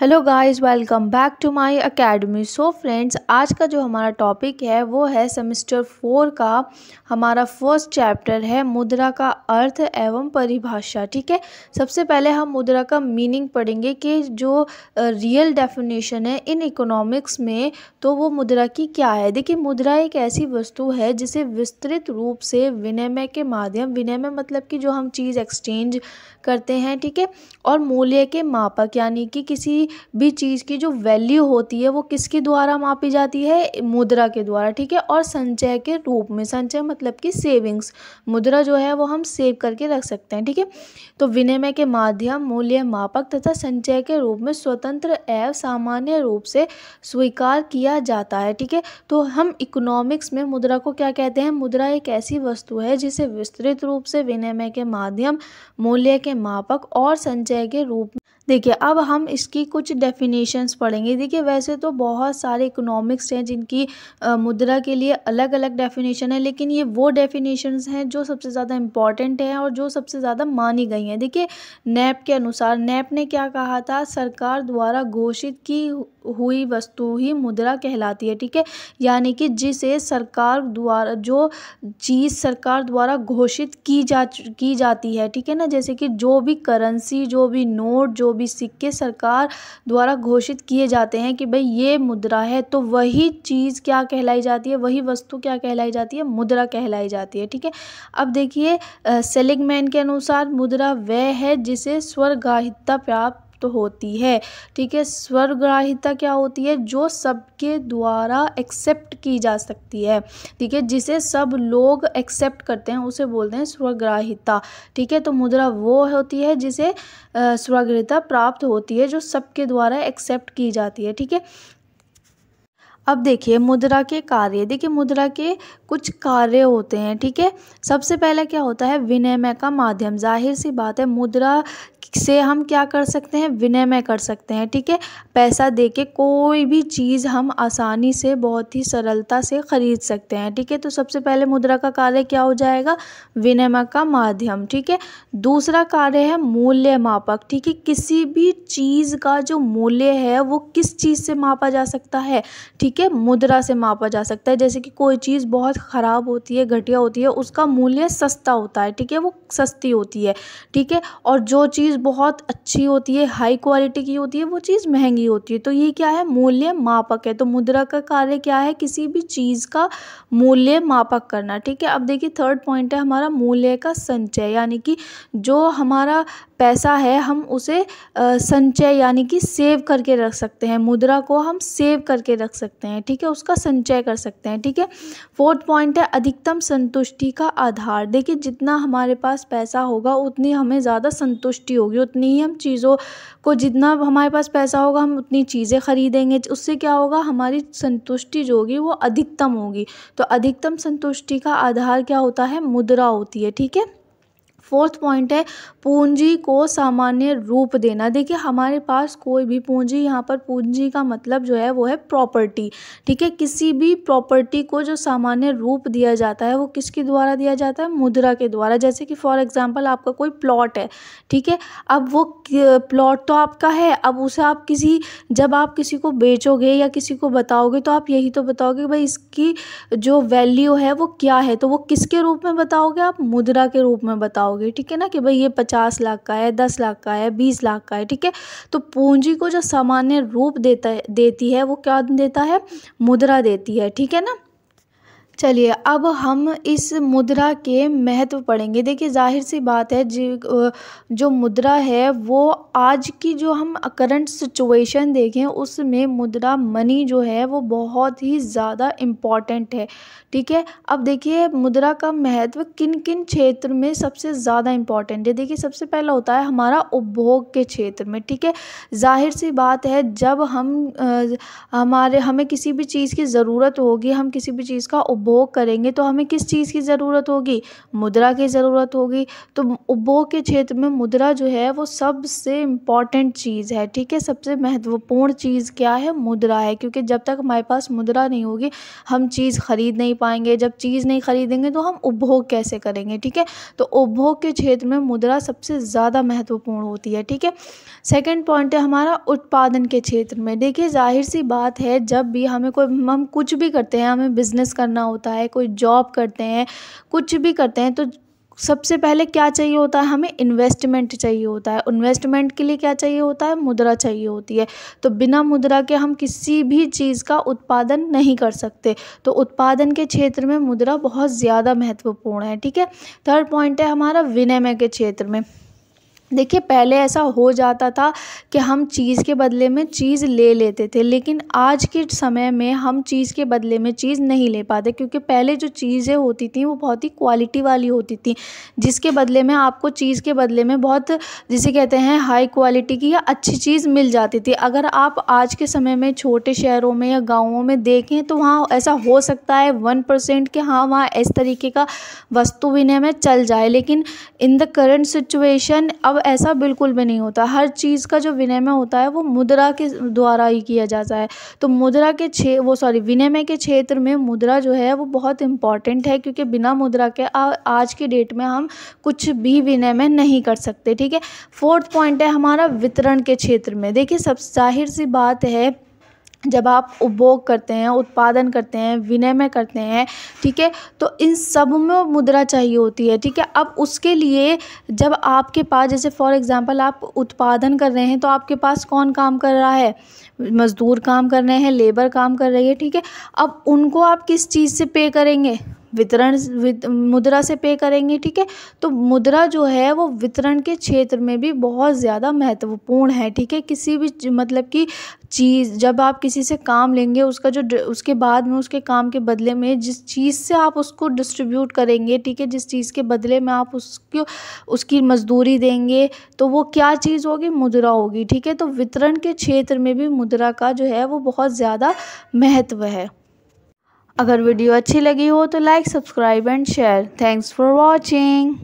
Hello guys, welcome back to my academy. So friends, आज का जो हमारा टॉपिक है वो है सेमेस्टर 4 का हमारा फर्स्ट चैप्टर है मुद्रा का अर्थ एवं परिभाषा। ठीक है, सबसे पहले हम मुद्रा का मीनिंग पढ़ेंगे कि जो रियल डेफिनेशन है इन इकोनॉमिक्स में, तो वो मुद्रा की क्या है। देखिए, मुद्रा एक ऐसी वस्तु है जिसे विस्तृत रूप से विनिमय के माध्यम, विनिमय मतलब कि जो हम चीज़ एक्सचेंज करते हैं, ठीक है, और मूल्य के मापक यानी कि किसी भी चीज़ की जो वैल्यू होती है वो किसके द्वारा मापी जाती है, मुद्रा के द्वारा। ठीक है, और संचय के रूप में, संचय मतलब कि सेविंग्स, मुद्रा जो है वो हम सेव करके रख सकते हैं। ठीक है, तो विनिमय के माध्यम, मूल्य मापक तथा संचय के रूप में स्वतंत्र एवं सामान्य रूप से स्वीकार किया जाता है। ठीक है, तो हम इकोनॉमिक्स में मुद्रा को क्या कहते हैं, मुद्रा एक ऐसी वस्तु है जिसे विस्तृत रूप से विनिमय के माध्यम, मूल्य के मापक और संचय के रूप में। देखिए, अब हम इसकी कुछ डेफिनेशंस पढ़ेंगे। देखिए, वैसे तो बहुत सारे इकोनॉमिक्स हैं जिनकी मुद्रा के लिए अलग अलग डेफिनेशन है, लेकिन ये वो डेफिनेशंस हैं जो सबसे ज़्यादा इम्पॉर्टेंट हैं और जो सबसे ज़्यादा मानी गई हैं। देखिए, नैप के अनुसार, नैप ने क्या कहा था, सरकार द्वारा घोषित की हुई वस्तु ही मुद्रा कहलाती है। ठीक है, यानी कि जिसे सरकार द्वारा, जो चीज़ सरकार द्वारा घोषित की जाती है, ठीक है ना, जैसे कि जो भी करेंसी, जो भी नोट, जो भी सिक्के सरकार द्वारा घोषित किए जाते हैं कि भाई ये मुद्रा है, तो वही चीज़ क्या कहलाई जाती है, वही वस्तु क्या कहलाई जाती है, मुद्रा कहलाई जाती है। ठीक है, अब देखिए, सेलिगमैन के अनुसार मुद्रा वह है जिसे स्वर्गग्राह्यता प्राप्त होती है। ठीक है, स्वर्गग्राह्यता क्या होती है, जो सबके द्वारा एक्सेप्ट की जा सकती है। ठीक है, जिसे सब लोग एक्सेप्ट करते हैं उसे बोलते हैं स्वर्गग्राह्यता। ठीक है, तो मुद्रा वो होती है जिसे स्वर्गग्राह्यता प्राप्त होती है, जो सबके द्वारा एक्सेप्ट की जाती है। ठीक है, अब देखिए मुद्रा के कार्य। देखिए, मुद्रा के कुछ कार्य होते हैं। ठीक है, सबसे पहले क्या होता है, विनिमय का माध्यम। जाहिर सी बात है, मुद्रा से हम क्या कर सकते हैं, विनिमय कर सकते हैं। ठीक है, पैसा देके कोई भी चीज़ हम आसानी से, बहुत ही सरलता से खरीद सकते हैं। ठीक है, तो सबसे पहले मुद्रा का कार्य क्या हो जाएगा, विनिमय का माध्यम। ठीक है, दूसरा कार्य है मूल्य मापक। ठीक है, किसी भी चीज़ का जो मूल्य है वो किस चीज़ से मापा जा सकता है, ठीक है, मुद्रा से मापा जा सकता है। जैसे कि कोई चीज़ बहुत ख़राब होती है, घटिया होती है, उसका मूल्य सस्ता होता है। ठीक है, वो सस्ती होती है। ठीक है, और जो चीज़ बहुत अच्छी होती है, हाई क्वालिटी की होती है, वो चीज़ महंगी होती है। तो ये क्या है, मूल्य मापक है। तो मुद्रा का कार्य क्या है, किसी भी चीज़ का मूल्य मापक करना। ठीक है, अब देखिए थर्ड पॉइंट है हमारा मूल्य का संचय, यानी कि जो हमारा पैसा है हम उसे संचय यानी कि सेव करके रख सकते हैं। मुद्रा को हम सेव करके रख सकते हैं। ठीक है, उसका संचय कर सकते हैं। ठीक है, फोर्थ पॉइंट है अधिकतम संतुष्टि का आधार। देखिए, जितना हमारे पास पैसा होगा उतनी हमें ज़्यादा संतुष्टि होगी, उतनी ही हम चीज़ों को, जितना हमारे पास पैसा होगा हम उतनी चीज़ें खरीदेंगे, उससे क्या होगा, हमारी संतुष्टि जो होगी वो अधिकतम होगी। तो अधिकतम संतुष्टि का आधार क्या होता है, मुद्रा होती है। ठीक है, फोर्थ पॉइंट है पूंजी को सामान्य रूप देना। देखिए, हमारे पास कोई भी पूंजी, यहाँ पर पूंजी का मतलब जो है वो है प्रॉपर्टी। ठीक है, किसी भी प्रॉपर्टी को जो सामान्य रूप दिया जाता है वो किसके द्वारा दिया जाता है, मुद्रा के द्वारा। जैसे कि फॉर एग्जांपल आपका कोई प्लॉट है, ठीक है, अब वो प्लॉट तो आपका है, अब उसे आप जब आप किसी को बेचोगे या किसी को बताओगे तो आप यही तो बताओगे भाई इसकी जो वैल्यू है वो क्या है, तो वो किसके रूप में बताओगे, आप मुद्रा के रूप में बताओगे। ठीक है ना, कि भाई ये 50 लाख का है, 10 लाख का है, 20 लाख का है। ठीक है, तो पूंजी को जो सामान्य रूप देती है वो क्या देता है, मुद्रा देती है। ठीक है ना, चलिए अब हम इस मुद्रा के महत्व पढ़ेंगे। देखिए, जाहिर सी बात है, जो मुद्रा है वो आज की जो हम करंट सिचुएशन देखें उसमें मुद्रा, मनी जो है वो बहुत ही ज़्यादा इम्पॉर्टेंट है। ठीक है, अब देखिए मुद्रा का महत्व किन किन क्षेत्र में सबसे ज़्यादा इम्पॉर्टेंट है। देखिए, सबसे पहला होता है हमारा उपभोग के क्षेत्र में। ठीक है, जाहिर सी बात है, जब हमें किसी भी चीज़ की ज़रूरत होगी, हम किसी भी चीज़ का उपभोग करेंगे तो हमें किस चीज़ की ज़रूरत होगी, मुद्रा की ज़रूरत होगी। तो उपभोग के क्षेत्र में मुद्रा जो है वो सबसे इम्पॉर्टेंट चीज़ है, ठीक है। सबसे महत्वपूर्ण चीज़ क्या है, मुद्रा है, क्योंकि जब तक हमारे पास मुद्रा नहीं होगी हम चीज़ खरीद नहीं पाएंगे, जब चीज़ नहीं खरीदेंगे तो हम उपभोग कैसे करेंगे, ठीक है। तो उपभोग के क्षेत्र में मुद्रा सबसे ज़्यादा महत्वपूर्ण होती है, ठीक है। सेकंड पॉइंट है हमारा उत्पादन के क्षेत्र में। देखिए जाहिर सी बात है, जब भी हमें हम कुछ भी करते हैं, हमें बिजनेस करना होता है, कोई जॉब करते हैं, कुछ भी करते हैं, तो सबसे पहले क्या चाहिए होता है, हमें इन्वेस्टमेंट चाहिए होता है। इन्वेस्टमेंट के लिए क्या चाहिए होता है, मुद्रा चाहिए होती है। तो बिना मुद्रा के हम किसी भी चीज़ का उत्पादन नहीं कर सकते। तो उत्पादन के क्षेत्र में मुद्रा बहुत ज़्यादा महत्वपूर्ण है, ठीक है। थर्ड पॉइंट है हमारा विनिमय के क्षेत्र में। देखिए पहले ऐसा हो जाता था कि हम चीज़ के बदले में चीज़ ले लेते थे, लेकिन आज के समय में हम चीज़ के बदले में चीज़ नहीं ले पाते, क्योंकि पहले जो चीज़ें होती थी वो बहुत ही क्वालिटी वाली होती थी, जिसके बदले में आपको चीज़ के बदले में बहुत, जिसे कहते हैं हाई क्वालिटी की या अच्छी चीज़ मिल जाती थी। अगर आप आज के समय में छोटे शहरों में या गाँवों में देखें तो वहाँ ऐसा हो सकता है 1% कि हाँ वहाँ इस तरीके का वस्तु विनिमय चल जाए, लेकिन इन द करंट सिचुएशन अब ऐसा बिल्कुल भी नहीं होता। हर चीज़ का जो विनिमय होता है वो मुद्रा के द्वारा ही किया जाता है। तो विनिमय के क्षेत्र में मुद्रा जो है वो बहुत इम्पॉर्टेंट है, क्योंकि बिना मुद्रा के आज की डेट में हम कुछ भी विनिमय नहीं कर सकते, ठीक है। फोर्थ पॉइंट है हमारा वितरण के क्षेत्र में। देखिए सब जाहिर सी बात है, जब आप उपभोग करते हैं, उत्पादन करते हैं, विनिमय करते हैं, ठीक है, तो इन सब में मुद्रा चाहिए होती है, ठीक है। अब उसके लिए जब आपके पास, जैसे फॉर एग्जांपल आप उत्पादन कर रहे हैं तो आपके पास कौन काम कर रहा है, मज़दूर काम कर रहे हैं, लेबर काम कर रही है, ठीक है। अब उनको आप किस चीज़ से पे करेंगे, मुद्रा से पे करेंगे, ठीक है। तो मुद्रा जो है वो वितरण के क्षेत्र में भी बहुत ज़्यादा महत्वपूर्ण है, ठीक है। किसी भी मतलब कि चीज़, जब आप किसी से काम लेंगे, उसका जो उसके बाद में उसके काम के बदले में जिस चीज़ से आप उसको डिस्ट्रीब्यूट करेंगे, ठीक है, जिस चीज़ के बदले में आप उसकी मजदूरी देंगे, तो वो क्या चीज़ होगी, मुद्रा होगी, ठीक है। तो वितरण के क्षेत्र में भी मुद्रा का जो है वो बहुत ज़्यादा महत्व है। अगर वीडियो अच्छी लगी हो तो like, subscribe and share. Thanks for watching.